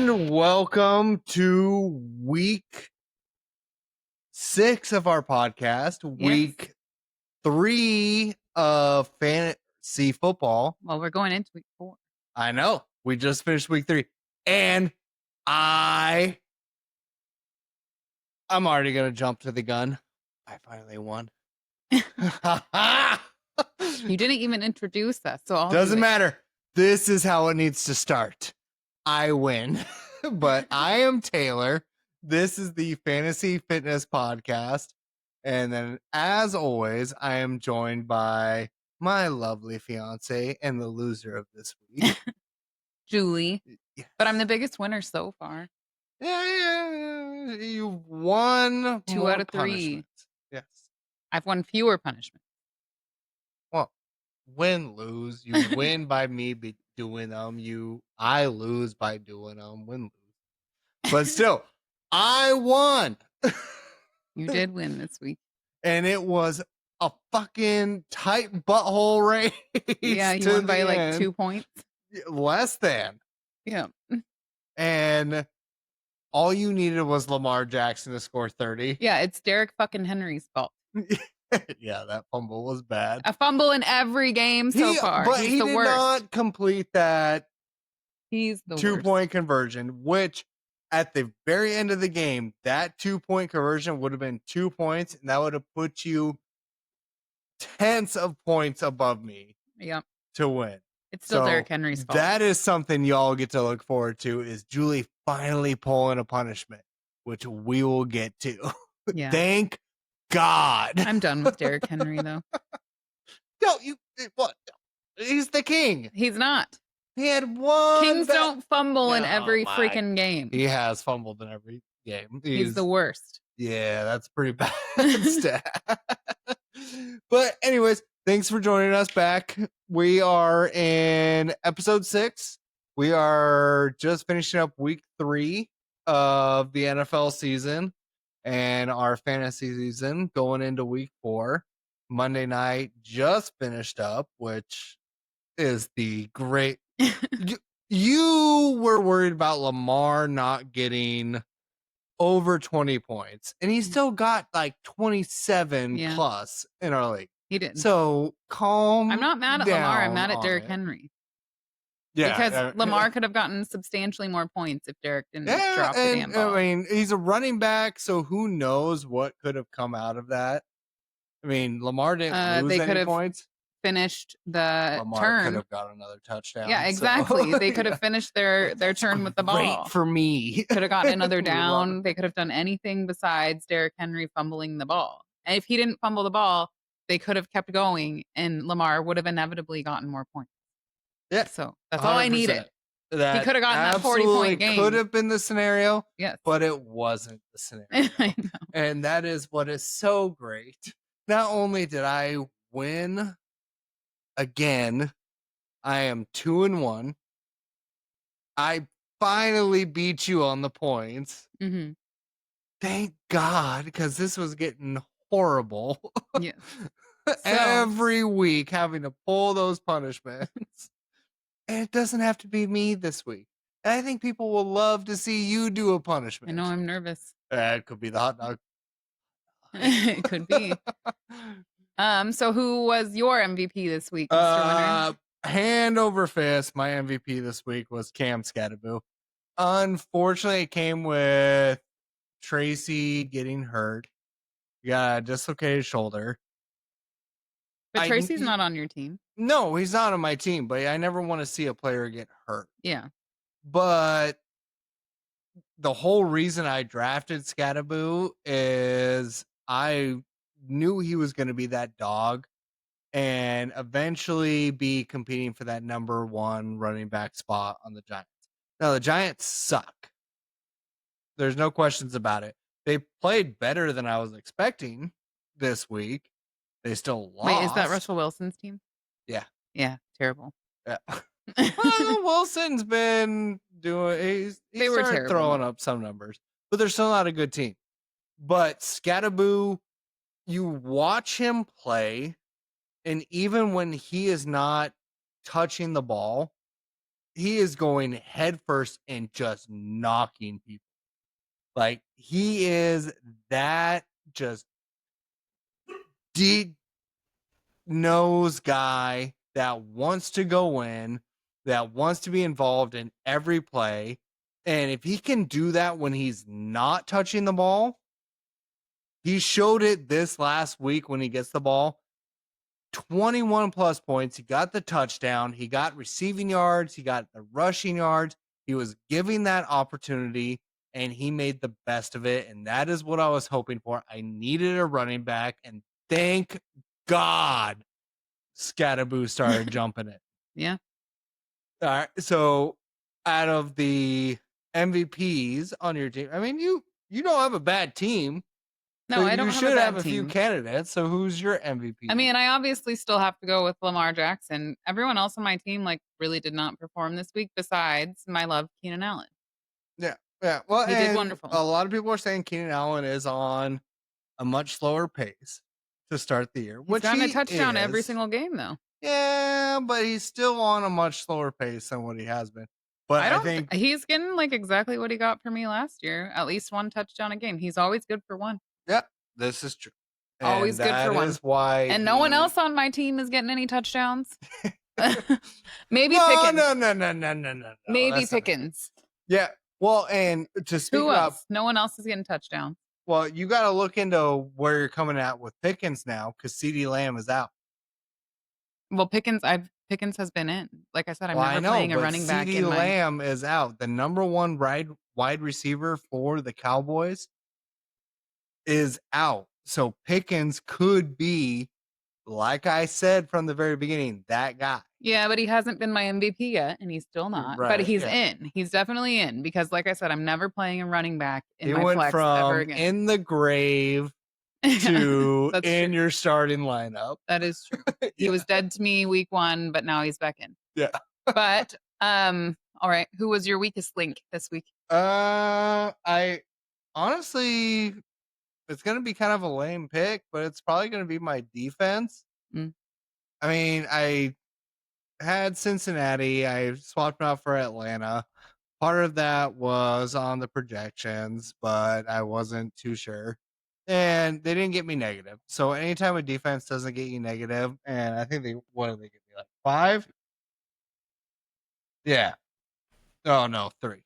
And welcome to week 6 of our podcast, week 3 of fantasy football. Well, we're going into week 4. I know. We just finished week 3. And I'm already going to jump to the gun. I finally won. You didn't even introduce us, so I'll Doesn't matter. This is how it needs to start. I win. But I am Taylor. This is the Fantasy Fitness Podcast. And then, as always, I am joined by my lovely fiance and the loser of this week, Julie. Yes. But I'm the biggest winner so far. Yeah. You won 2 out of 3. punishments. Yes. I've won fewer punishments. Well, win, lose. You win by me doing them. I lose by doing them. Win, lose. But still, I won. You did win this week. And it was a fucking tight butthole race. Yeah, you won by like 2 points. Less than. Yeah. And all you needed was Lamar Jackson to score 30. Yeah, it's Derek fucking Henry's fault. Yeah, that fumble was bad. A fumble in every game so far. But He's he the did worst. not complete that He's the 2-point conversion, which at the very end of the game, that 2-point conversion would have been 2 points, and that would have put you tenths of points above me to win. It's still Derek Henry's fault. That is something y'all get to look forward to, is Julie finally pulling a punishment, which we will get to. Yeah. Thank God. I'm done with Derek Henry, though. No, what? He's the king. He's not. He had one. Kings don't fumble in every freaking game. He has fumbled in every game. He's the worst. Yeah, that's pretty bad stat. But anyways, thanks for joining us back. We are in episode 6. We are just finishing up week 3 of the NFL season and our fantasy season going into week 4. Monday night just finished up, which is the great. You were worried about Lamar not getting over 20 points, and he still got like 27 plus in our league. He didn't. So calm. I'm not mad at Lamar. I'm mad at Derrick Henry. Yeah, because Lamar could have gotten substantially more points if Derrick didn't drop the damn ball. I mean, he's a running back, so who knows what could have come out of that. I mean, Lamar didn't lose any points. Finished the Lamar turn. Could have got another touchdown. Yeah, exactly. So, they could have finished their turn with the ball. Great for me. Could have gotten another down. They could have done anything besides Derrick Henry fumbling the ball. And if he didn't fumble the ball, they could have kept going, and Lamar would have inevitably gotten more points. Yeah. So that's all I needed. He could have gotten that 40-point game. Could have been the scenario. Yes. But it wasn't the scenario. I know. And that is what is so great. Not only did I win again, I am 2-1. I finally beat you on the points. Mm-hmm. Thank God, because this was getting horrible. Yeah. Every week having to pull those punishments. And it doesn't have to be me this week. And I think people will love to see you do a punishment. I know, I'm nervous. It could be the hot dog. It could be. So who was your MVP this week, Mr. Winner? Hand over fist, my MVP this week was Cam Skattebo. Unfortunately, it came with Tracy getting hurt. He got a dislocated shoulder. But Tracy's not on your team. No, he's not on my team, but I never want to see a player get hurt. Yeah. But the whole reason I drafted Skattebo is I knew he was going to be that dog and eventually be competing for that number 1 running back spot on the Giants. Now, the Giants suck. There's no questions about it. They played better than I was expecting this week. They still lost. Wait, is that Russell Wilson's team? Yeah. Yeah, terrible. Yeah. Well, Wilson's been doing. They were throwing up some numbers, but they're still not a good team. But Skattebo, you watch him play, and even when he is not touching the ball, he is going headfirst and just knocking people. Like, he is that just deep nose guy that wants to go in, that wants to be involved in every play. And if he can do that when he's not touching the ball, he showed it this last week when he gets the ball. 21 plus points. He got the touchdown. He got receiving yards. He got the rushing yards. He was giving that opportunity and he made the best of it. And that is what I was hoping for. I needed a running back, and thank God Scatterboo started jumping it. Yeah. All right. So out of the MVPs on your team, I mean, you don't have a bad team. No, so I don't you have should a bad have a few team. candidates. So who's your MVP? I mean, I obviously still have to go with Lamar Jackson. Everyone else on my team like really did not perform this week besides my love Keenan Allen. Yeah. Well, He did and wonderful. a lot of people are saying Keenan Allen is on a much slower pace to start the year, He's which gotten he a touchdown every is. single game though. Yeah, but he's still on a much slower pace than what he has been. But I I don't think he's getting like exactly what he got for me last year. At least one touchdown a game. He's always good for one. yeah, this is true. Always And good for that one. is why And no one else on my team is getting any touchdowns. Maybe no, Pickens. no. Maybe That's not it. Pickens. Yeah. Well, and to speak Who about, else? No one else is getting touchdowns. well, you got to look into where you're coming at with Pickens now because CeeDee Lamb is out. Well, Pickens has been in. Like I said, I'm Well, never I know, playing a but running back CeeDee in my. Lamb is out. The number one wide receiver for the Cowboys is out. So Pickens could be, like I said from the very beginning, that guy. Yeah, but he hasn't been my MVP yet, and he's still not. But Right, he's yeah. in. He's definitely in because, like I said, I'm never playing a running back in He my went flex ever from again. in the grave to That's in true. your starting lineup. That is true. He was dead to me week 1, but now he's back in. Yeah. But all right, who was your weakest link this week? I honestly, it's gonna be kind of a lame pick, but it's probably gonna be my defense. Mm. I mean, I had Cincinnati. I swapped out for Atlanta. Part of that was on the projections, but I wasn't too sure. And they didn't get me negative. So anytime a defense doesn't get you negative, and I think what did they get me, like 5? Yeah. Oh no, 3.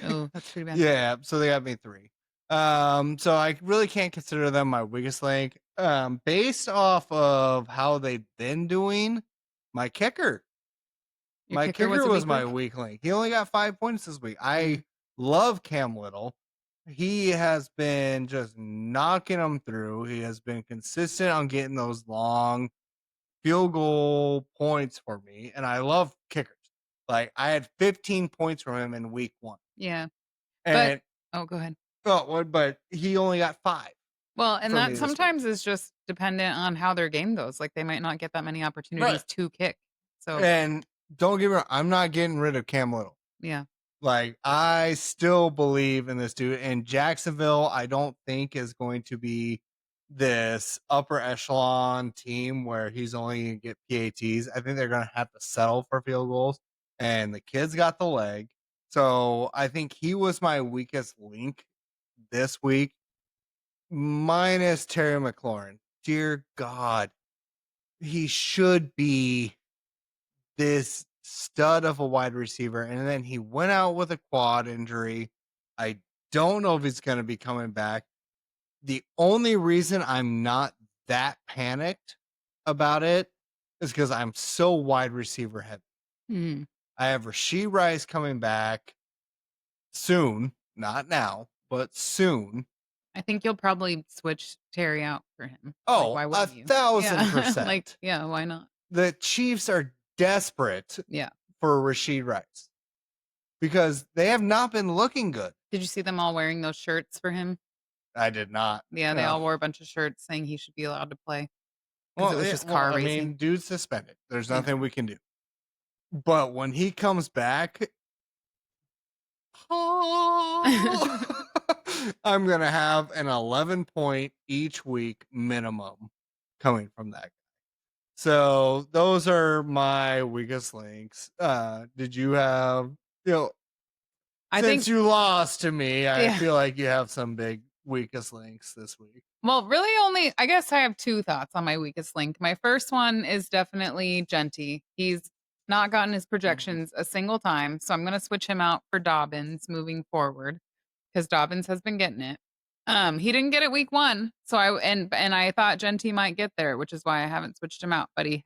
Oh, that's pretty bad. Yeah, so they got me 3. So I really can't consider them my weakest link. Based off of how they've been doing, my kicker. Your My kicker a was weak my link? weak link. He only got 5 points this week. I love Cam Little. He has been just knocking them through. He has been consistent on getting those long field goal points for me, and I love kickers. Like, I had 15 points from him in week 1. Yeah. And go ahead. but he only got 5. Well, and for me that this sometimes is just dependent on how their game goes. Like they might not get that many opportunities to kick. So And don't get me wrong, I'm not getting rid of Cam Little. yeah. Like, I still believe in this dude. And Jacksonville, I don't think is going to be this upper echelon team where he's only going to get PATs. I think they're going to have to settle for field goals. And the kid's got the leg. So I think he was my weakest link this week, minus Terry McLaurin. Dear God, he should be this stud of a wide receiver, and then he went out with a quad injury. I don't know if he's going to be coming back. The only reason I'm not that panicked about it is because I'm so wide receiver heavy. Mm. I have Rashee Rice coming back soon, not now, but soon. I think you'll probably switch Terry out for him. Oh, why wouldn't you? 1,000%. Like, yeah, why not? The Chiefs are desperate for Rashee Rice because they have not been looking good. Did you see them all wearing those shirts for him? I did not. Yeah, they all wore a bunch of shirts saying he should be allowed to play. Because it was just car racing. I mean, dude's suspended. There's nothing we can do. But when he comes back, I'm going to have an 11 point each week minimum coming from that guy. So those are my weakest links. Did you have, I since think, you lost to me, I Yeah. feel like you have some big weakest links this week. well, really only, I guess I have two thoughts on my weakest link. My first one is definitely Genty. He's not gotten his projections a single time. So I'm going to switch him out for Dobbins moving forward because Dobbins has been getting it. He didn't get it week 1. So and I thought Genty might get there, which is why I haven't switched him out, but he's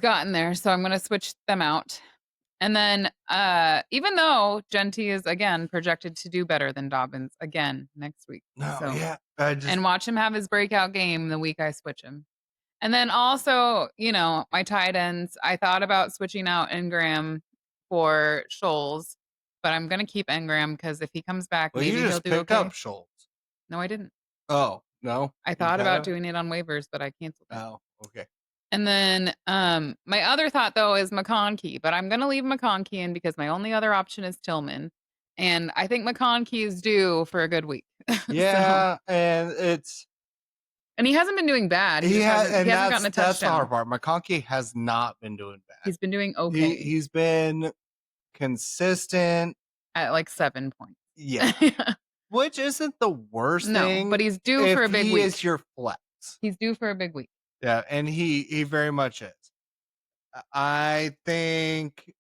gotten there. So I'm going to switch them out. And then, even though Genty is again projected to do better than Dobbins again next week, No, so yeah, and watch him have his breakout game the week I switch him. And then also, my tight ends. I thought about switching out Ingram for Scholes, but I'm gonna keep Ingram because if he comes back, well, you maybe he'll just do picked okay. up Schultz. No, I didn't. Oh no, I You thought cut about it? doing it on waivers, but I canceled it. Oh, okay. And then my other thought though is McConkey, but I'm gonna leave McConkey in because my only other option is Tillman. And I think McConkey is due for a good week. Yeah, and it's And he hasn't been doing bad. He hasn't gotten a touchdown. That's the hard part. McConkey has not been doing bad. He's been doing okay. He's been consistent at like 7 points. Yeah. Which isn't the worst thing. No, but he's due for a big week. week. He is your flex. He's due for a big week. Yeah, and he very much is. I think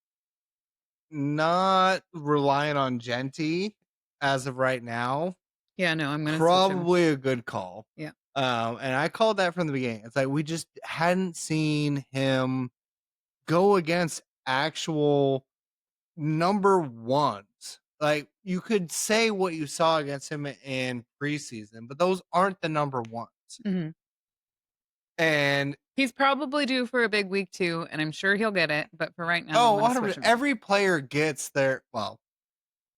not relying on Genty as of right now. Yeah, no, I'm gonna probably a good call. Yeah. And I called that from the beginning. It's like we just hadn't seen him go against actual number ones. Like you could say what you saw against him in preseason, but those aren't the number ones. Mm-hmm. And he's probably due for a big week too, and I'm sure he'll get it. But for right now, every player gets their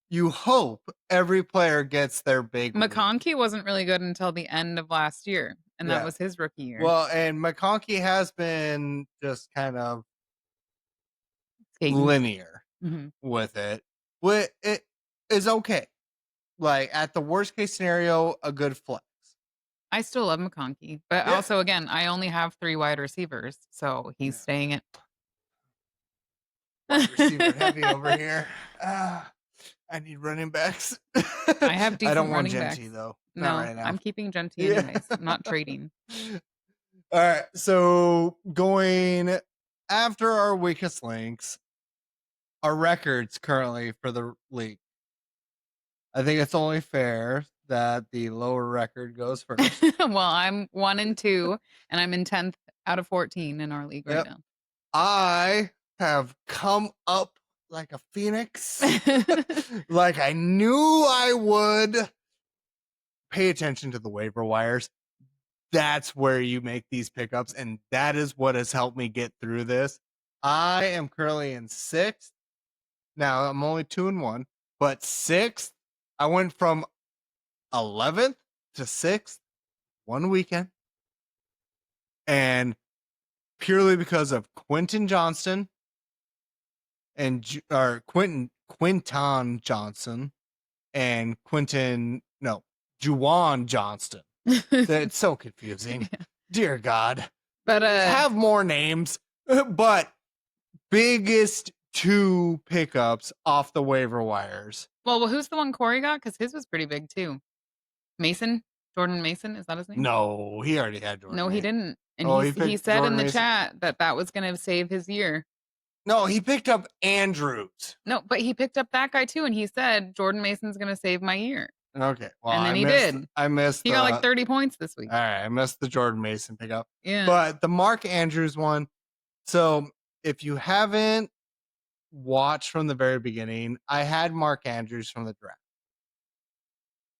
you hope every player gets their big McConkey week. wasn't really good until the end of last year, and that was his rookie year. Well, and McConkey has been just kind of linear with it. It is okay. Like at the worst case scenario, a good flex. I still love McConkey, but also again, I only have 3 wide receivers, so he's staying at wide receiver heavy over here. I need running backs. I have decent I don't want running Genty backs. though. No, Not right now. I'm keeping Genty anyways. I'm not trading. All right, so going after our weakest links, our records currently for the league. I think it's only fair that the lower record goes first. Well, I'm 1-2, and I'm in 10th out of 14 in our league right now. I have come up like a phoenix, like I knew I would. Pay attention to the waiver wires. That's where you make these pickups, and that is what has helped me get through this. I am currently in 6th. Now I'm only 2-1, but 6th. I went from 11th to 6th one weekend, and purely because of Quentin Johnston and Quinton Johnson and Juwan Johnston. That's so confusing. Yeah. Dear God. But have more names. But biggest 2 pickups off the waiver wires. Well, who's the one Corey got? Because his was pretty big too. Mason? Jordan Mason? Is that his name? No, he already had Jordan. No, he didn't. And he said Jordan in the chat that was going to save his year. No, he picked up Andrews. No, but he picked up that guy too, and he said Jordan Mason's going to save my year. Okay, well, and then he did. I missed. He got like 30 points this week. All right, I missed the Jordan Mason pickup. Yeah, but the Mark Andrews one. So if you haven't watched from the very beginning, I had Mark Andrews from the draft.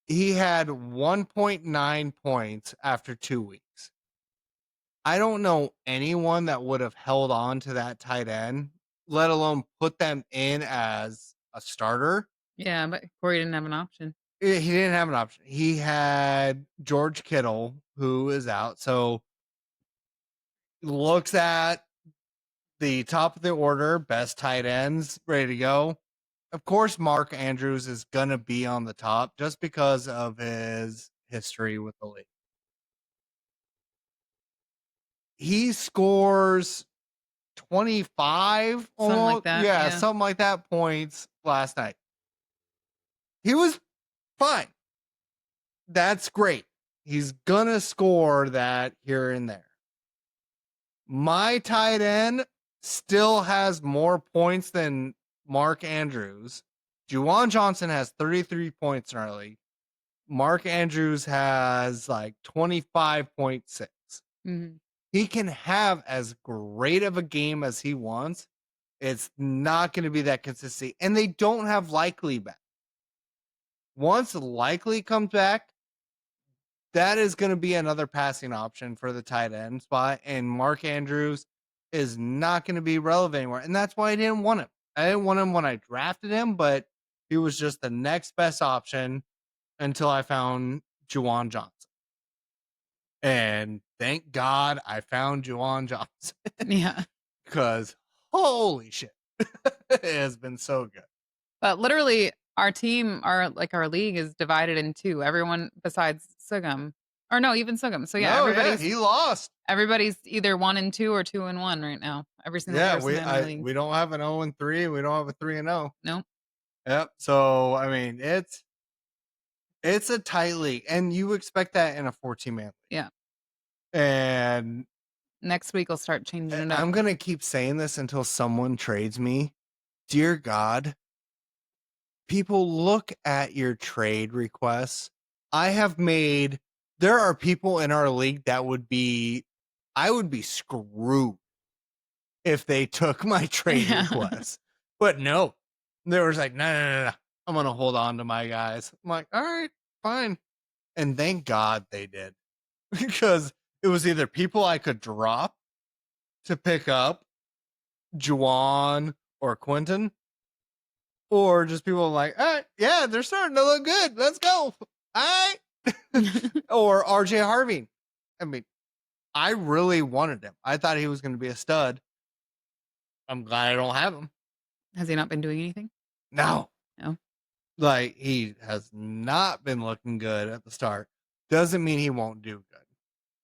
He had 1.9 points after 2 weeks. I don't know anyone that would have held on to that tight end, let alone put them in as a starter. Yeah, but Corey didn't have an option. He didn't have an option. He had George Kittle, who is out. So looks at the top of the order, best tight ends, ready to go. Of course, Mark Andrews is going to be on the top just because of his history with the league. he scores 25 Something like almost. that, Yeah, yeah. something like that points last night. He was fine. That's great. He's gonna score that here and there. My tight end still has more points than Mark Andrews. Juwan Johnson has 33 points in our league. Mark Andrews has like 25.6. Mhm. He can have as great of a game as he wants. It's not going to be that consistency. And they don't have Likely back. Once Likely comes back, that is going to be another passing option for the tight end spot. And Mark Andrews is not going to be relevant anymore. And that's why I didn't want him. I didn't want him when I drafted him, but he was just the next best option until I found Juwan Johnson. And thank God I found Juwan Johnson Yeah. because holy shit, it has been so good. But literally, our team, our league is divided in two. Everyone besides Sugam, or no, even Sugam. So yeah, he lost. everybody's either 1 and 2 or 2 and 1 right now. Every single Yeah, person in our league. we don't have an 0 and 3. We don't have a 3 and 0. Nope. Yep. So I mean, it's a tight league, and you expect that in a 14-man league. Yeah. And Next week, I'll start changing it up. I'm gonna keep saying this until someone trades me. Dear God, people look at your trade requests. There are people in our league that I would be screwed if they took my trade request. But no, there was like, no. I'm going to hold on to my guys. I'm like, all right, fine. And thank God they did because it was either people I could drop to pick up Juwan or Quentin, or just people like, all right, yeah, they're starting to look good. Let's go. All right. Or RJ Harvey. I mean, I really wanted him. I thought he was going to be a stud. I'm glad I don't have him. Has he not been doing anything? No. No. Like, he has not been looking good at the start. Doesn't mean he won't do good.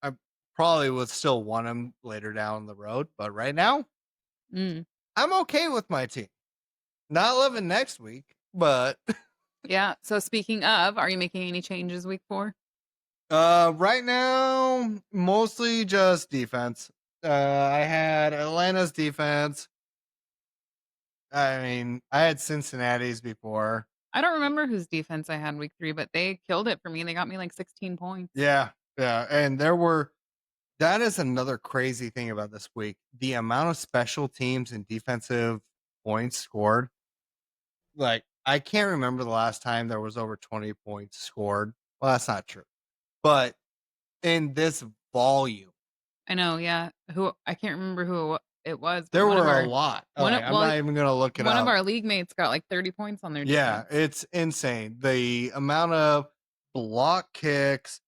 I probably would still want him later down the road, but right now, I'm okay with my team. Not loving next week, but yeah. So speaking of, are you making any changes week 4? Right now, mostly just defense. I had Atlanta's defense. I mean, I had Cincinnati's before. I don't remember whose defense I had week 3, but they killed it for me. They got me like 16 points. Yeah. And that is another crazy thing about this week. The amount of special teams and defensive points scored. Like, I can't remember the last time there was over 20 points scored. Well, that's not true. But in this volume. I know, yeah. I can't remember who it was. There were a lot. I'm not even going to look it up. One of our league mates got like 30 points on their defense. Yeah, it's insane. The amount of block kicks,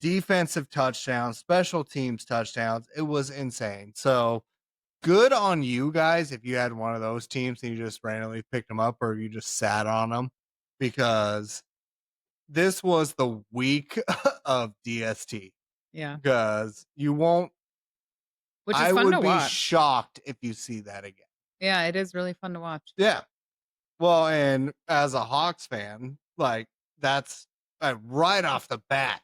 defensive touchdowns, special teams touchdowns, it was insane. So good on you guys if you had one of those teams and you just randomly picked them up or you just sat on them, because this was the week of DST. Yeah. Because you won't. Which is fun to watch. I would be shocked if you see that again. Yeah, it is really fun to watch. Yeah. Well, and as a Hawks fan, like, that's right off the bat.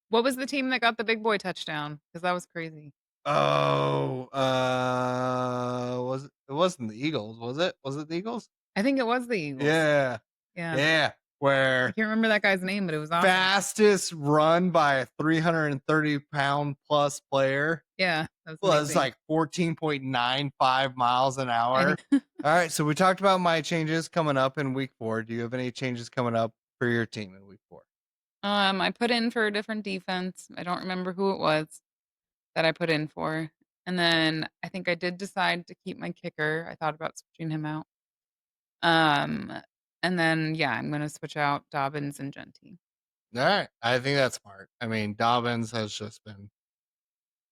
What was the team that got the big boy touchdown? Because that was crazy. Oh, it wasn't the Eagles, was it? Was it the Eagles? I think it was the Eagles. Yeah. Where I can't remember that guy's name, but it was awesome. Fastest run by a 330-pound plus player. Yeah. Was like 14.95 miles an hour. All right. So we talked about my changes coming up in week 4. Do you have any changes coming up for your team in week 4? I put in for a different defense. I don't remember who it was that I put in for. And then I think I did decide to keep my kicker. I thought about switching him out. And then, yeah, I'm going to switch out Dobbins and Genty. All right. I think that's smart. I mean, Dobbins has just been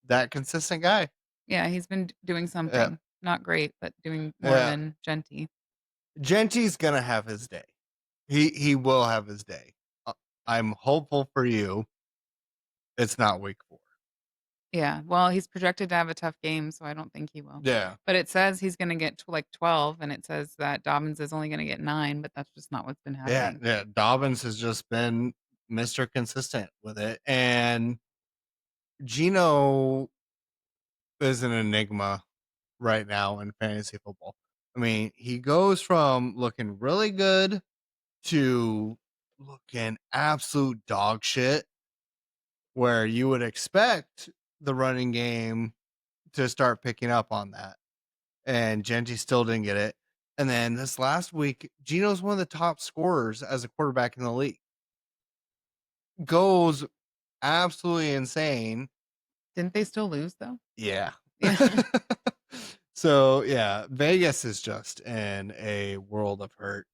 that consistent guy. Yeah, he's been doing something. Yeah. Not great, but doing more than Genty. Genty's going to have his day. He will have his day. I'm hopeful for you. It's not week 4. Yeah. Well, he's projected to have a tough game, so I don't think he will. Yeah. But it says he's going to get to like 12, and it says that Dobbins is only going to get 9, but that's just not what's been Yeah. happening. Yeah. Dobbins has just been Mr. Consistent with it. And Gino is an enigma right now in fantasy football. I mean, he goes from looking really good to looking absolute dog shit, where you would expect the running game to start picking up on that. And Genty still didn't get it. And then this last week, Gino's one of the top scorers as a quarterback in the league. Goes absolutely insane. Didn't they still lose though? Yeah. Yeah. So yeah, Vegas is just in a world of hurt.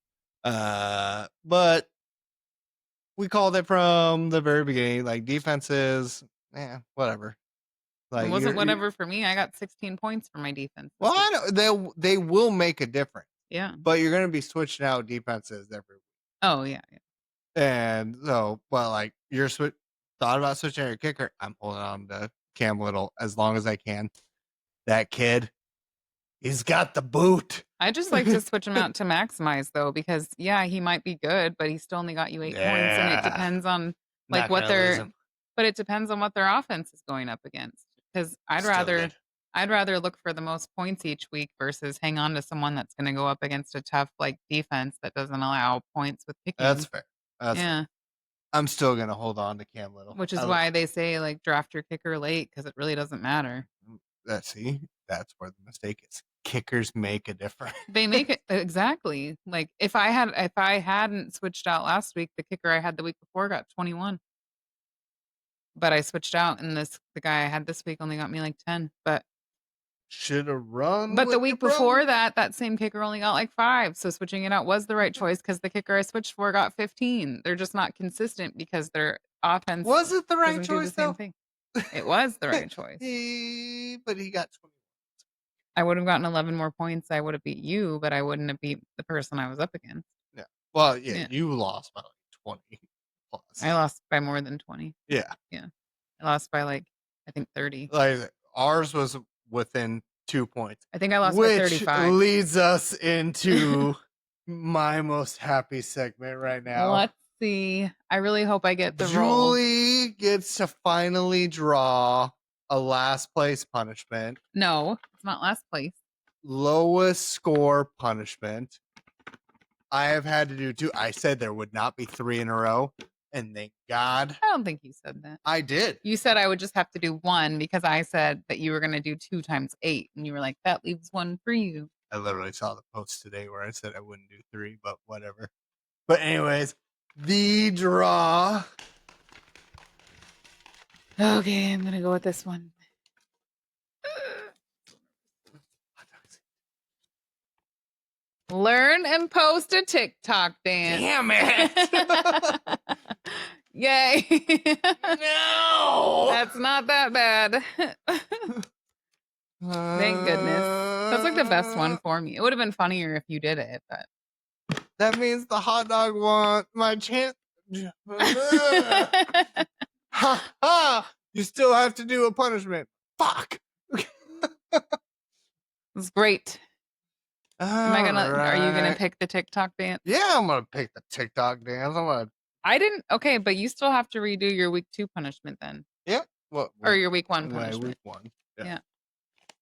But we called it from the very beginning. Like defenses, whatever. Like It wasn't whatever for me. I got 16 points for my defense. Well, I know they will make a difference. Yeah. But you're gonna be switching out defenses every week. Oh yeah. And so, but like you're thought about switching out your kicker. I'm holding on to Cam Little as long as I can. That kid, he's got the boot. I just like to switch him out to maximize though, because yeah, he might be good, but he still only got you 8 points, and it depends on like what but it depends on what their offense is going up against. Because I'd rather look for the most points each week versus hang on to someone that's going to go up against a tough like defense that doesn't allow points with picking. That's fair. That's yeah. fair. I'm still gonna hold on to Cam Little, which is why they say like draft your kicker late because it really doesn't matter. That's where the mistake is. Kickers make a difference. They make it exactly. Like if I hadn't switched out last week, the kicker I had the week before got 21. But I switched out, and the guy I had this week only got me like 10. But should have run. But the week before that same kicker only got like 5. So switching it out was the right choice because the kicker I switched for got 15. They're just not consistent because their offense was it the right choice though? Thing. It was the right choice. But he got 20. I would have gotten 11 more points. I would have beat you, but I wouldn't have beat the person I was up against. Yeah. Well, yeah. You lost by like 20 plus. I lost by more than 20. Yeah. Yeah. I lost by like, I think 30. Like ours was within 2 points. I think I lost by 35. Which leads us into my most happy segment right now. Let's see. I really hope I get the Julie gets to finally draw a last place punishment. No, it's not last place. Lowest score punishment. I have had to do 2. I said there would not be 3 in a row. And thank God. I don't think you said that. I did. You said I would just have to do 1 because I said that you were going to do 2 times 8. And you were like, that leaves 1 for you. I literally saw the post today where I said I wouldn't do 3, but whatever. But anyways, the draw. Okay, I'm going to go with this one. Learn and post a TikTok dance. Damn it. Yay. No. That's not that bad. Thank goodness. That's like the best one for me. It would have been funnier if you did it, but that means the hot dog want my chance. Ha ha! You still have to do a punishment. Fuck. It's great. Are you gonna pick the TikTok dance? Yeah, I'm gonna pick the TikTok dance. I didn't. Okay, but you still have to redo your week 2 punishment then. Yeah. What? Or your week 1 punishment. My week 1. Yeah.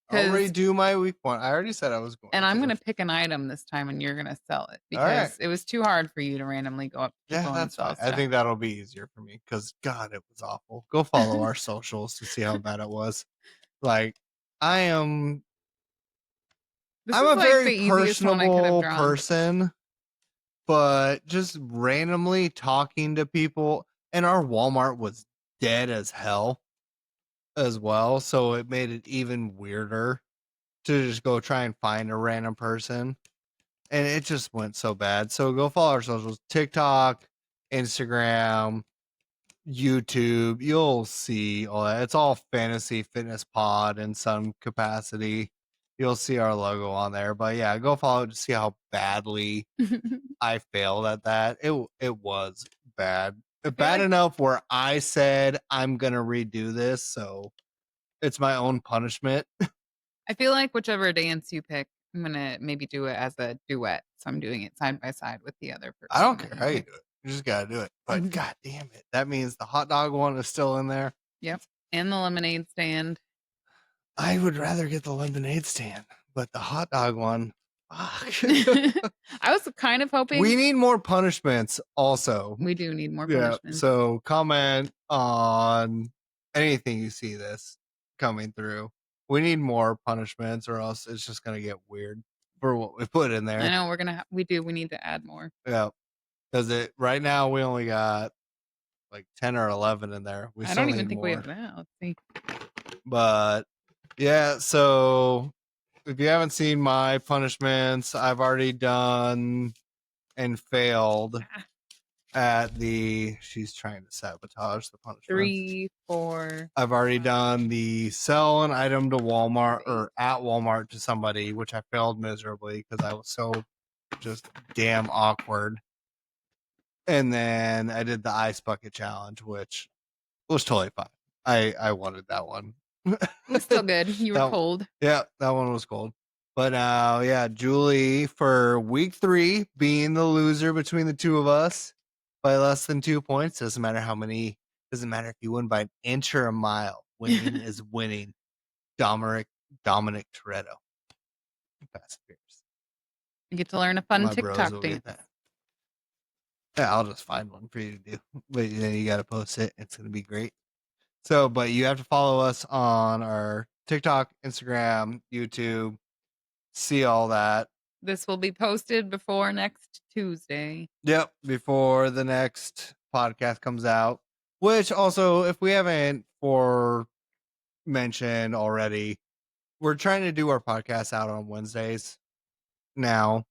I'll redo my week 1. I already said I was going. And I'm gonna pick an item this time, and you're gonna sell it because it was too hard for you to randomly go up. Yeah, that's fine. I think that'll be easier for me because God, it was awful. Go follow our socials to see how bad it was. Like, I'm a very personable person, but just randomly talking to people, and our Walmart was dead as hell as well, so it made it even weirder to just go try and find a random person, and it just went so bad. So go follow our socials: TikTok, Instagram, YouTube. You'll see all that. It's all Fantasy Fitness Pod in some capacity. You'll see our logo on there. But yeah, go follow to see how badly I failed at that. It was bad. Bad enough where I said I'm gonna redo this. So It's my own punishment. I feel like whichever dance you pick, I'm gonna maybe do it as a duet. So I'm doing it side by side with the other person. I don't that care you how you pick. do it. You just gotta do it. But Mhm. god damn it. That means the hot dog one is still in there. Yep. And the lemonade stand. I would rather get the lemonade stand, but the hot dog one, fuck. I was kind of hoping We need more punishments also. we do need more Yeah. punishment. So comment on anything you see this coming through. We need more punishments or else it's just gonna get weird for what we put in I there. know we need to add more. Yeah. Because right now we only got like 10 or 11 in there. We I still don't even need think more. we have that. Let's see. But yeah, so if you haven't seen my punishments, I've already done and failed at she's trying to sabotage the punishments. 3, 4. I've already done the sell an item to Walmart or at Walmart to somebody, which I failed miserably because I was so just damn awkward. And then I did the ice bucket challenge, which was totally fine. I wanted that one. It was still good. You were That- cold. Yeah, that one was cold. But yeah, Julie for week 3 being the loser between the two of us by less than 2 points. Doesn't matter if you win by an inch or a mile. Winning is winning. Dominic Toretto. Fast and Furious. You get to learn a fun My bros TikTok will dance. get that. Yeah, I'll just find one for you to do. But then you got to post it. It's going to be great. So, but you have to follow us on our TikTok, Instagram, YouTube. See all that. This will be posted before next Tuesday. Yep, before the next podcast comes out. Which also, if we haven't mentioned already, we're trying to do our podcast out on Wednesdays now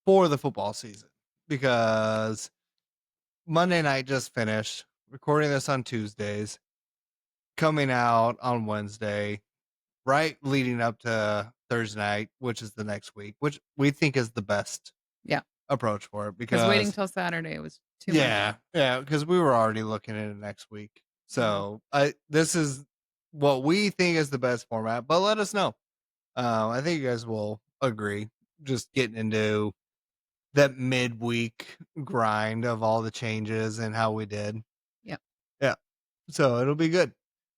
for the football season because Monday night just finished. Recording this on Tuesdays, coming out on Wednesday, right leading up to Thursday night, which is the next week, which we think is the best approach for it Because waiting till Saturday was too much. Yeah, because we were already looking at it next week. So this is what we think is the best format, but let us know. I think you guys will agree. Just getting into that midweek grind of all the changes and how we did. Yep. Yeah. So it'll be good.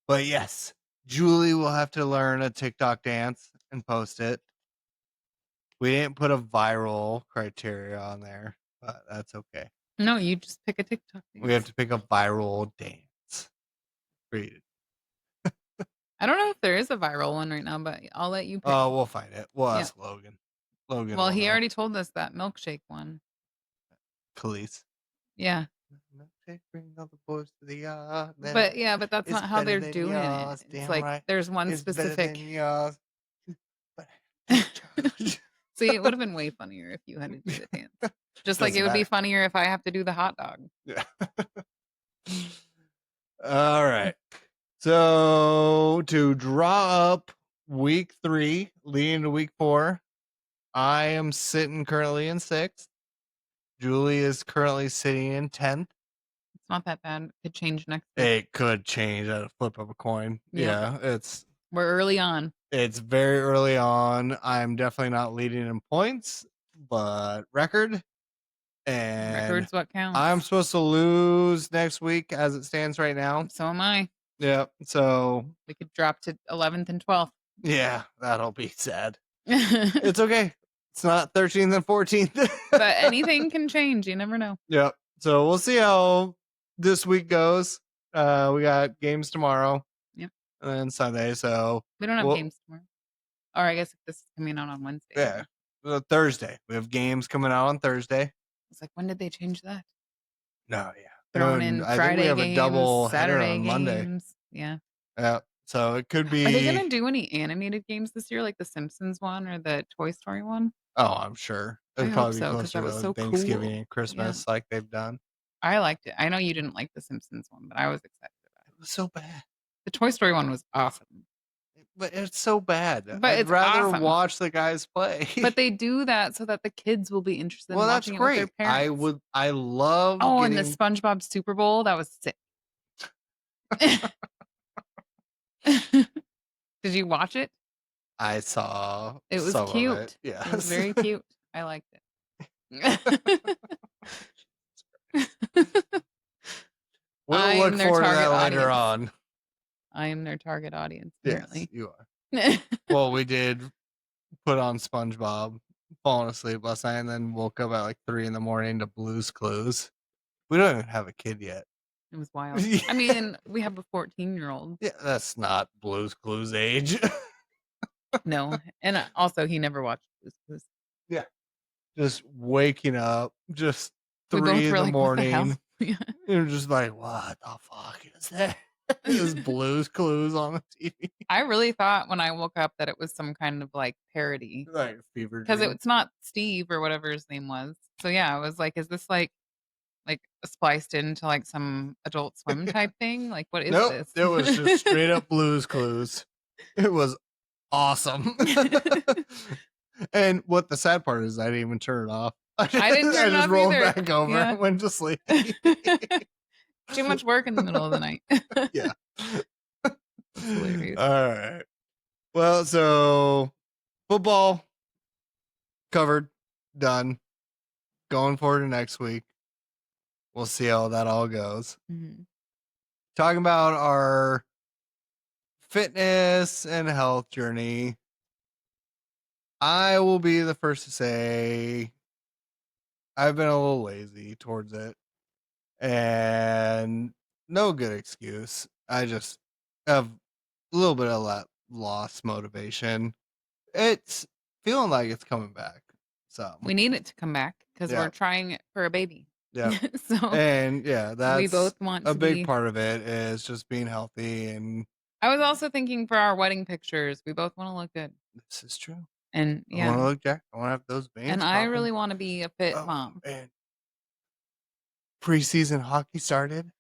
But yes, Julie will have to learn a TikTok dance and post it. We didn't put a viral criteria on there, but that's okay. No, you just pick a TikTok dance. We have to pick a viral dance. Great. I don't know if there is a viral one right now, but I'll let you pick. Oh, we'll find it. We'll ask Logan. Logan. Well, will he know. already told us that milkshake one. Khalees. Yeah. Milkshake, bring all the boys to the yard. But that's It's not how better they're than doing yours, it. damn It's like right. there's one It's better specific. than yours. See, it would have been way funnier if you had to do the dance. Just like Doesn't it would be matter. funnier if I have to do the hot dog. Yeah. All right. So to draw up week 3, leading to week 4, I am sitting currently in 6th. Julie is currently sitting in 10th. It's not that bad. It could change next week. It could change at a flip of a coin. Yeah. We're early on. It's very early on. I'm definitely not leading in points, but record. And Record's what counts. I'm supposed to lose next week as it stands right now. So am I. Yeah. So we could drop to 11th and 12th. Yeah, that'll be sad. It's okay. It's not 13th and 14th. But anything can change. You never know. Yep. So we'll see how this week goes. We got games tomorrow. Yep. And then Sunday. So we don't have games tomorrow. Or I guess if this is coming out on Wednesday. Yeah. Thursday. We have games coming out on Thursday. It's like, when did they change that? No, yeah. Throwing in I Friday think we have games, a double Saturday header on Monday. games. Yeah. Yeah. So it could be. Are they gonna do any animated games this year, like the Simpsons one or the Toy Story one? Oh, I'm sure. It'll probably be closer to Thanksgiving and Christmas like they've done. I liked it. I know you didn't like the Simpsons one, but I was excited about it. It was so bad. The Toy Story one was awesome. But it's so bad. But I'd it's rather awesome. watch the guys play. But they do that so that the kids will be interested in watching it with their parents. I love. Oh, and the SpongeBob Super Bowl, that was sick. Did you watch it? I saw It was some of it. cute. It was Yes. very cute. I liked it. We'll I look am their forward to that target later audience. on. I am their target audience, Yes, apparently. you are. Well, we did put on SpongeBob, falling asleep last night, and then woke up at like 3 in the morning to Blue's Clues. We don't even have a kid yet. It was wild. I mean, we have a 14-year-old. Yeah, that's not Blue's Clues age. No. And also, he never watched Blue's Clues. Yeah. Just waking up, just We 3 both in were the like, what the hell? morning. Yeah. You're just like, what the fuck is that? Is Blue's Clues on the TV? I really thought when I woke up that it was some kind of like parody Like fever because dream. it's not Steve or whatever his name was. So yeah, I was like, is this like spliced into like some Adult Swim type thing? Like, what is Nope, this? it was just straight up Blue's Clues. It was awesome. And what the sad part is, I didn't even turn it off. I didn't turn it just off rolled either. back over Yeah. and went to sleep. Too much work in the middle of the night. Yeah. That's hilarious. All right. Well, so football covered, done. Going forward to next week. We'll see how that all goes. Mhm. Talking about our fitness and health journey. I will be the first to say I've been a little lazy towards it. And no good excuse. I just have a little bit of that lost motivation. It's feeling like it's coming back. So We need it to come back because Yeah. we're trying it for a baby. yeah. So And yeah, we that's both want a to big be. part of it is just being healthy, and I was also thinking for our wedding pictures, we both want to look good. this is true. And I want to yeah, look jacked. I want to have those veins. and I popping. really want to be a fit Oh, mom. and preseason hockey started.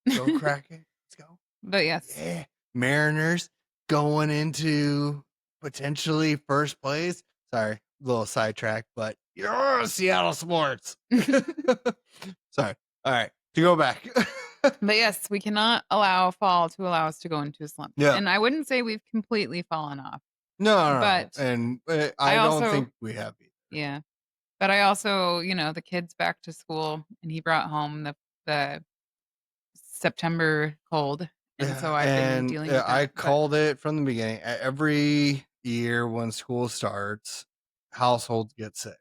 Go crack it. Let's go. But yes, Yeah. Mariners going into potentially first place. Sorry, little sidetrack, but you're Seattle sports. Sorry. All right, to go back. but yes, we cannot allow fall to allow us to go into a slump. Yeah. And I wouldn't say we've completely fallen off. No, But and I I don't also- think we have either. Yeah. But I also, the kids back to school and he brought home the September cold. And so I've been dealing with that. I but- called it from the beginning. Every year when school starts, households get sick.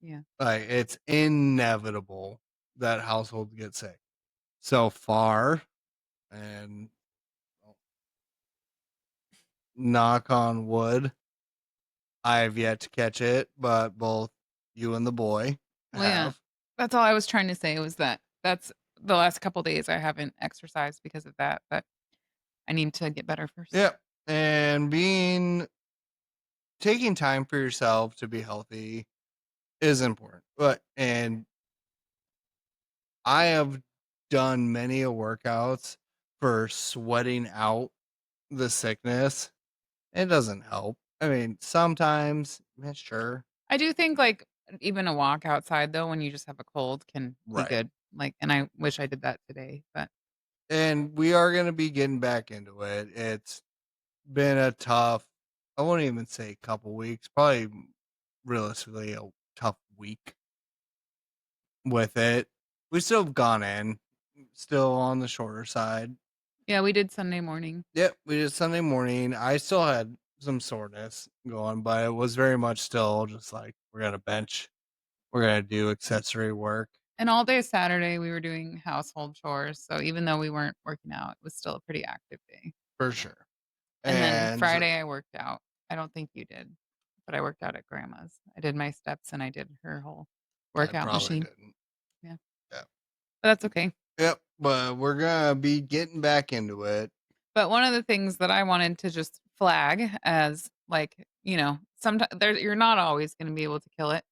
Yeah. Like it's inevitable that households get sick. So far, and knock on wood, I've yet to catch it, but both you and the boy Well, yeah. have. That's all I was trying to say was that's the last couple days I haven't exercised because of that, but I need to get better first. Yep. And taking time for yourself to be healthy is important. And I have done many workouts for sweating out the sickness. It doesn't help. I mean, sometimes, sure. I do think like even a walk outside though when you just have a cold can Right. be good. Like, and I wish I did that today, but And we are going to be getting back into it. It's been a tough, I won't even say couple weeks, probably realistically a tough week with it. We still have gone in, still on the shorter side. yeah, we did Sunday morning. Yep, we did Sunday morning. I still had some soreness going, but it was very much still just like we're gonna bench, we're gonna do accessory work. And all day Saturday we were doing household chores. So even though we weren't working out, it was still a pretty active day. For sure. And then Friday I worked out. I don't think you did, but I worked out at grandma's. I did my steps and I did her whole workout machine. Didn't. But that's okay. Yep, but we're gonna be getting back into it. But one of the things that I wanted to just flag as like, sometimes you're not always going to be able to kill it.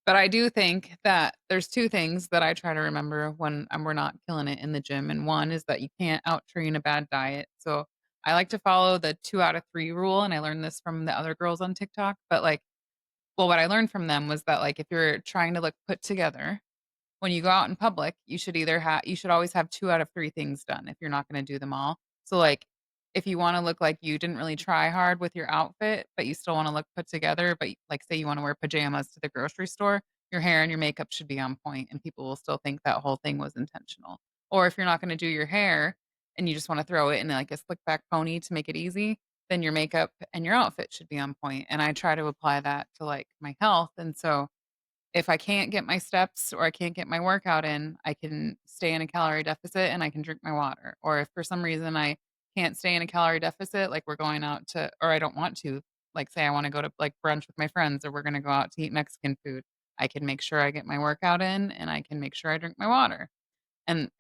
But I do think that there's two things that I try to remember when we're not killing it in the gym. And one is that you can't out train a bad diet. So I like to follow the 2 out of 3 rule. And I learned this from the other girls on TikTok. But what I learned from them was that if you're trying to look put together, when you go out in public, you should always have 2 out of 3 things done if you're not going to do them all. So if you wanna look like you didn't really try hard with your outfit, but you still wanna look put together, but, like, say you wanna wear pajamas to the grocery store, your hair and your makeup should be on point, and people will still think that whole thing was intentional. Or if you're not gonna do your hair and you just wanna throw it in, like, a slick back pony to make it easy, then your makeup and your outfit should be on point, and I try to apply that to, like, my health, and so if I can't get my steps or I can't get my workout in, I can stay in a calorie deficit and I can drink my water. Or if for some reason I can't stay in a calorie deficit, like we're going out to, or I don't want to, like say I want to go to like brunch with my friends or we're going to go out to eat Mexican food, I can make sure I get my workout in and I can make sure I drink my water. And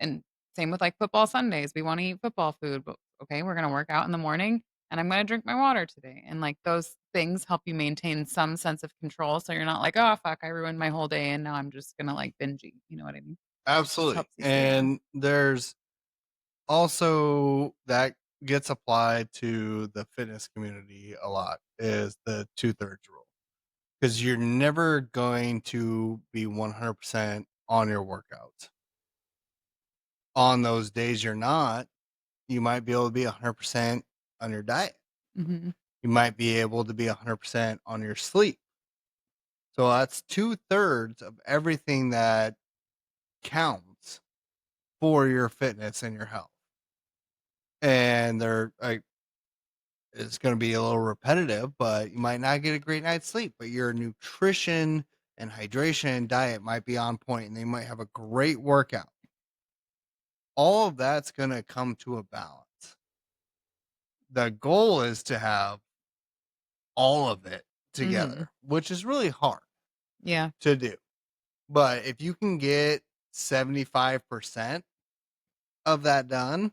same with, like, football Sundays, we wanna eat football food, but, okay, we're gonna work out in the morning, and I'm gonna drink my water today, and, like, those things help you maintain some sense of control, so you're not like, "Oh, fuck, I ruined my whole day, and now I'm just gonna, like, binge eat," you know what I mean? Just Absolutely. helps you stay on. And there's also that gets applied to the fitness community a lot is the 2/3 rule. Because you're never going to be 100% on your workouts. On those days you're not, you might be able to be 100% on your diet. Mhm. You might be able to be 100% on your sleep. So that's 2/3 of everything that counts for your fitness and your health. And they're like, it's going to be a little repetitive, but you might not get a great night's sleep, but your nutrition and hydration and diet might be on point and they might have a great workout. All of that's going to come to a balance. The goal is to have all of it Mhm. together, which is really hard Yeah, to do. But if you can get 75% of that done,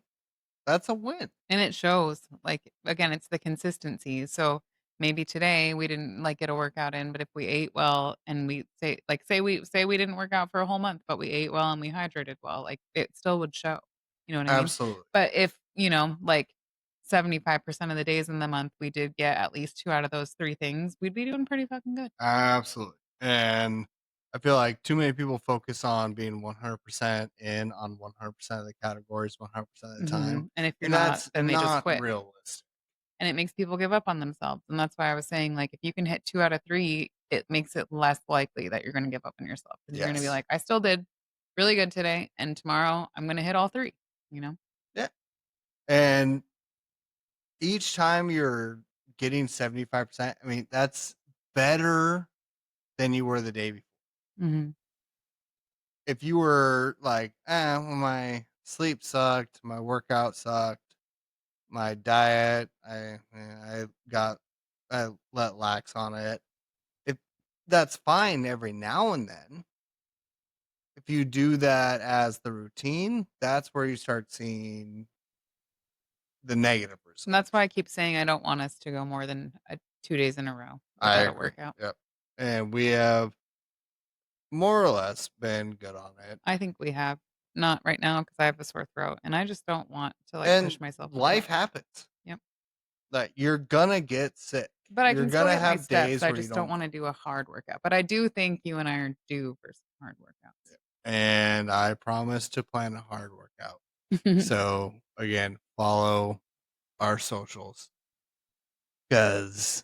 that's a win. and it shows, like, again, it's the consistency, so maybe today we didn't, like, get a workout in, but if we ate well and we say we didn't work out for a whole month, but we ate well and we hydrated well, like, it still would show, you know what I mean? Absolutely. But if, like, 75% of the days in the month, we did get at least 2 out of those 3 things, we'd be doing pretty fucking good. Absolutely. And I feel like too many people focus on being 100% in on 100% of the categories 100% of the time. Mhm, and if you're And not, that's then they just not quit. realistic. And it makes people give up on themselves, and that's why I was saying, like, if you can hit 2 out of 3, it makes it less likely that you're gonna give up on yourself because 'cause you're gonna be Yes. like, "I still did really good today, and tomorrow I'm gonna hit all 3," you know? Yeah. And each time you're getting 75%, I mean, that's better than you were the day before. Mhm. If you were like, well, my sleep sucked, my workout sucked, my diet, I let lax on it. If that's fine every now and then, if you do that as the routine, that's where you start seeing the negative And that's results. why I keep saying I don't want us to go more than, 2 days in a row I without a agree. workout. Yep. And we have more or less been good on it. I think we have. Not right now because I have a sore throat, and I just don't want to, like, And push myself over the life edge. happens. Yep. Like you're gonna get sick. But I You're can still gonna get my have steps, days I where you just don't don't wanna do a hard workout, but I do think you and I are due for some hard workouts. and I promise to plan a hard workout. So again, follow our socials because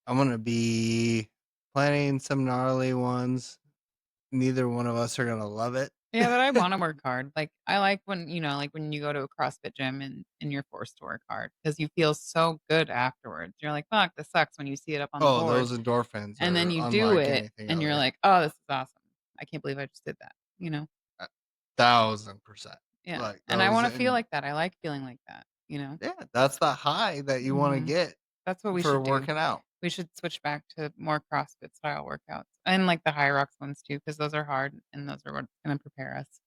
I'm gonna be planning some gnarly ones. Neither one of us are gonna love it. Yeah, but I wanna work hard. Like, I like when, like, when you go to a CrossFit gym and you're forced to work hard because you feel so good afterwards. You're like, "Fuck, this sucks," when you see it up on the Oh, board, those endorphins and then are you do unlike it, anything and you're other. like, "Oh, this is awesome. I can't believe I just did that," you know? 1,000%. Yeah, Like and I those, wanna feel and like that. I like feeling like that, you know? yeah, that's the high that you want to Mhm. get That's what we for should do. working out. We should switch back to more CrossFit style workouts and, like, the High Rocks ones too, because those are hard and those are what's gonna prepare us.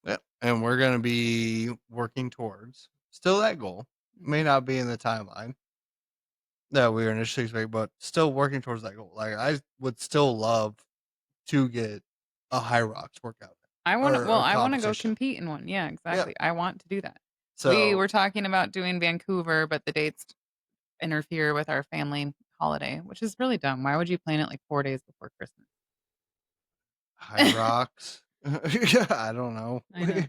Yep. And we're gonna be working towards still that goal. May Mhm. not be in the timeline that we were initially expecting, but still working towards that goal. Like I would still love to get a high rocks workout or a I wanna go competition. compete in one. Yeah, Yeah. exactly. I want to do that. We So were talking about doing Vancouver, but the dates interfere with our family holiday, which is really dumb. Why would you plan it, like, 4 days before Christmas? high rocks. Yeah, I don't know. I know.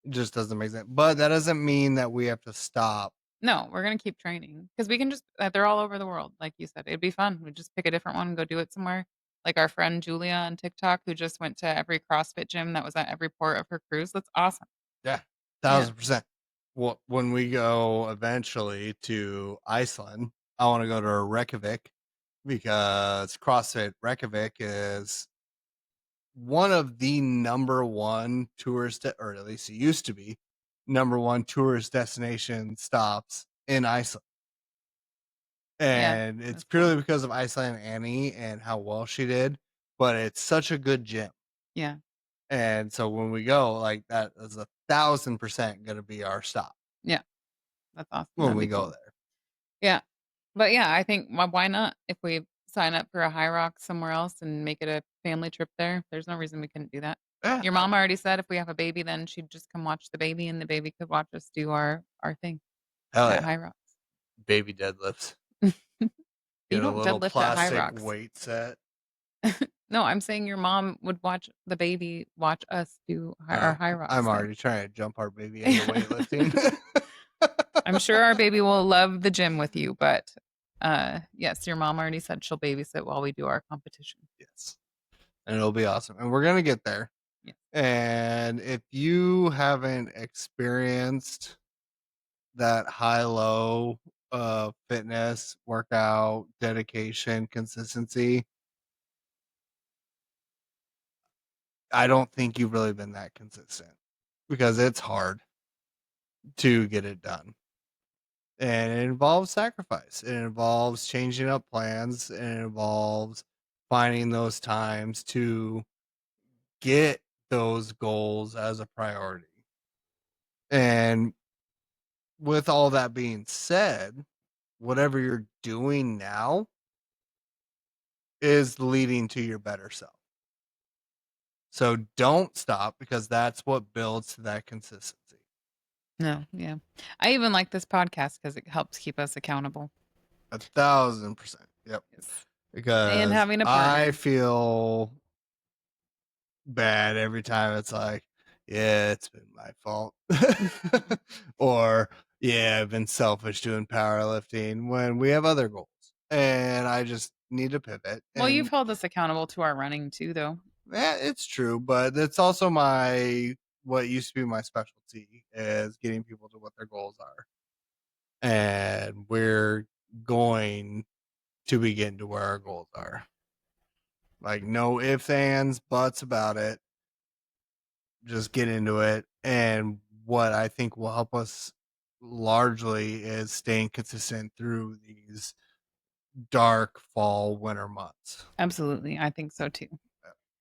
It just doesn't make sense. But that doesn't mean that we have to stop No, we're gonna keep training because we can just they're all over the world, like you said. It'd be fun. We just pick a different one and go do it somewhere. Like our friend Julia on TikTok, who just went to every CrossFit gym that was at every port of her cruise. That's awesome. Yeah, Yeah. 1000%. Well, when we go eventually to Iceland, I want to go to Reykjavik because CrossFit Reykjavik is one of the number one tourist, or at least it used to be, number one tourist destination stops in Iceland. Yeah. And it's That's cool. purely because of Iceland Annie and how well she did, but it's such a good gym. Yeah. And so when we go, like that is 1000% going to be our stop Yeah. That's awesome. when That'd we be go cool. there. Yeah. But yeah, I think why not? If we sign up for a high rock somewhere else and make it a family trip there, there's no reason we couldn't do that. Yeah, Your mom already said if we have a baby, then she'd just come watch the baby and the baby could watch us do our thing hell at yeah. High Rocks. Baby deadlifts. You Get a don't little deadlift at High plastic Rocks. weight set. No, I'm saying your mom would watch the baby watch us do our High Rocks I'm thing. already trying to jump our baby into weightlifting. I'm sure our baby will love the gym with you, but yes, your mom already said she'll babysit while we do our competition. Yes. And it'll be awesome. And we're going to get there. Yeah. And if you haven't experienced that high-low fitness, workout, dedication, consistency, I don't think you've really been that consistent because it's hard to get it done. And it involves sacrifice. It involves changing up plans. And it involves finding those times to get those goals as a priority. And with all that being said, whatever you're doing now is leading to your better self. So don't stop because that's what builds to that consistency. No, yeah. I even like this podcast because it helps keep us accountable. 1000%. Yep. Yes. Because having a I partner. feel bad every time it's like, yeah, it's been my fault. Or, yeah, I've been selfish doing powerlifting when we have other goals. And I just need to pivot. Well, you've And held us accountable to our running too, though. yeah, it's true, but it's also what used to be my specialty is getting people to what their goals are. And we're going to begin to where our goals are. Like no ifs, ands, buts about it. Just get into it. And what I think will help us largely is staying consistent through these dark fall, winter months. Absolutely. I think so too.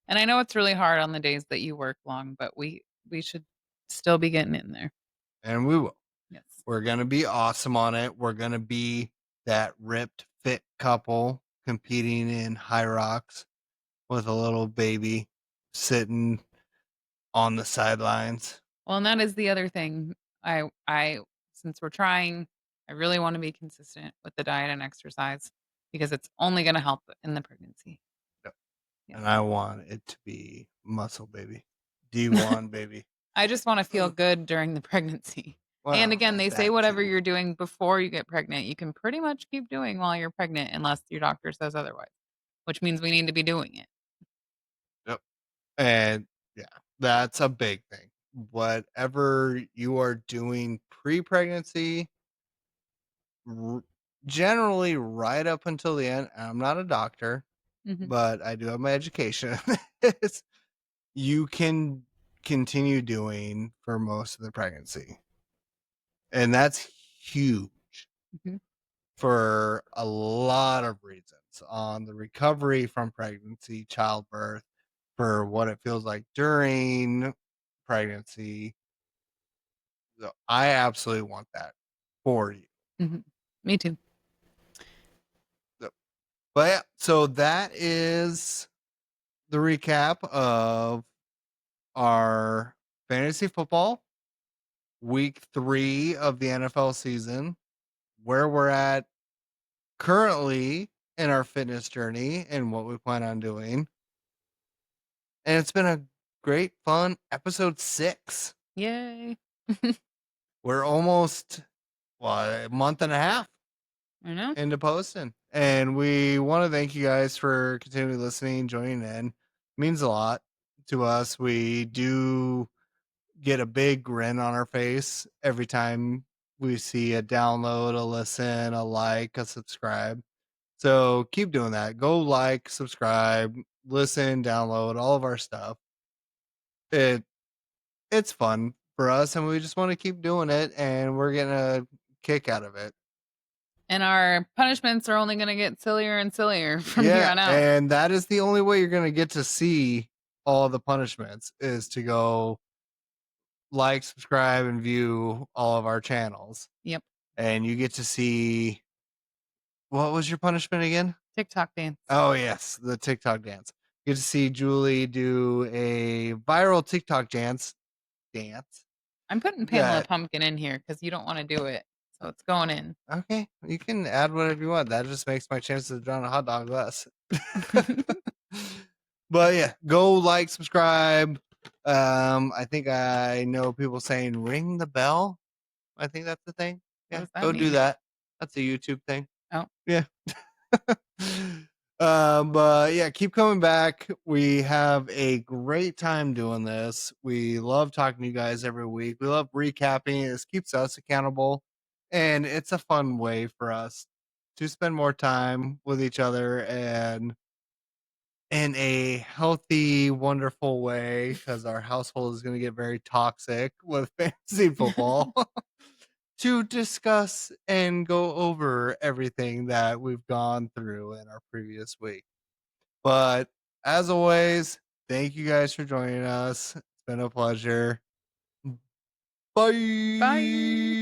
And I know it's really hard on the days that you work long, but we should still be getting in there. And we will. Yes. We're going to be awesome on it. We're going to be that ripped, fit couple competing in high rocks with a little baby sitting on the sidelines. Well, and that is the other thing. I since we're trying, I really want to be consistent with the diet and exercise because it's only going to help in the pregnancy. Yep. Yeah. And I want it to be muscle baby. D1 baby. I just want to feel good during the pregnancy. Well, and again, they say that whatever too. you're doing before you get pregnant, you can pretty much keep doing while you're pregnant unless your doctor says otherwise, which means we need to be doing it. Yep. And yeah, that's a big thing. Whatever you are doing pre-pregnancy, generally right up until the end, I'm not a doctor, but I do have my education. You can continue doing for most of the pregnancy. And that's huge for a lot of reasons on the recovery from pregnancy, childbirth, for what it feels like during pregnancy. So I absolutely want that for you. Me too. But yeah, so that is the recap of our fantasy football week 3 of the NFL season, where we're at currently in our fitness journey and what we plan on doing. And it's been a great, fun episode 6. Yay. We're almost a month and a half I know. into posting. And we want to thank you guys for continuing listening, joining in. It means a lot to us. We do get a big grin on our face every time we see a download, a listen, a like, a subscribe. So keep doing that. Go like, subscribe, listen, download all of our stuff. It's fun for us, and we just want to keep doing it, and we're getting a kick out of it. And our punishments are only going to get sillier and sillier from here on out. And that is the only way you're going to get to see all the punishments is to go like, subscribe, and view all of our channels. Yep. And you get to see, what was your punishment again? TikTok dance. Oh yes, the TikTok dance. You get to see Julie do a viral TikTok dance. I'm putting Pamela Pumpkin in here because you don't want to do it. So it's going in. Okay, you can add whatever you want. That just makes my chances of drawing a hot dog less. But yeah, go like, subscribe. I think I know people saying ring the bell. I think that's the thing. Yeah, go do that. That's a YouTube thing. Oh. Yeah. But yeah, keep coming back. We have a great time doing this. We love talking to you guys every week. We love recapping. This keeps us accountable, and it's a fun way for us to spend more time with each other and in a healthy, wonderful way, because our household is going to get very toxic with fantasy football. To discuss and go over everything that we've gone through in our previous week. But as always, thank you guys for joining us. It's been a pleasure. Bye. Bye.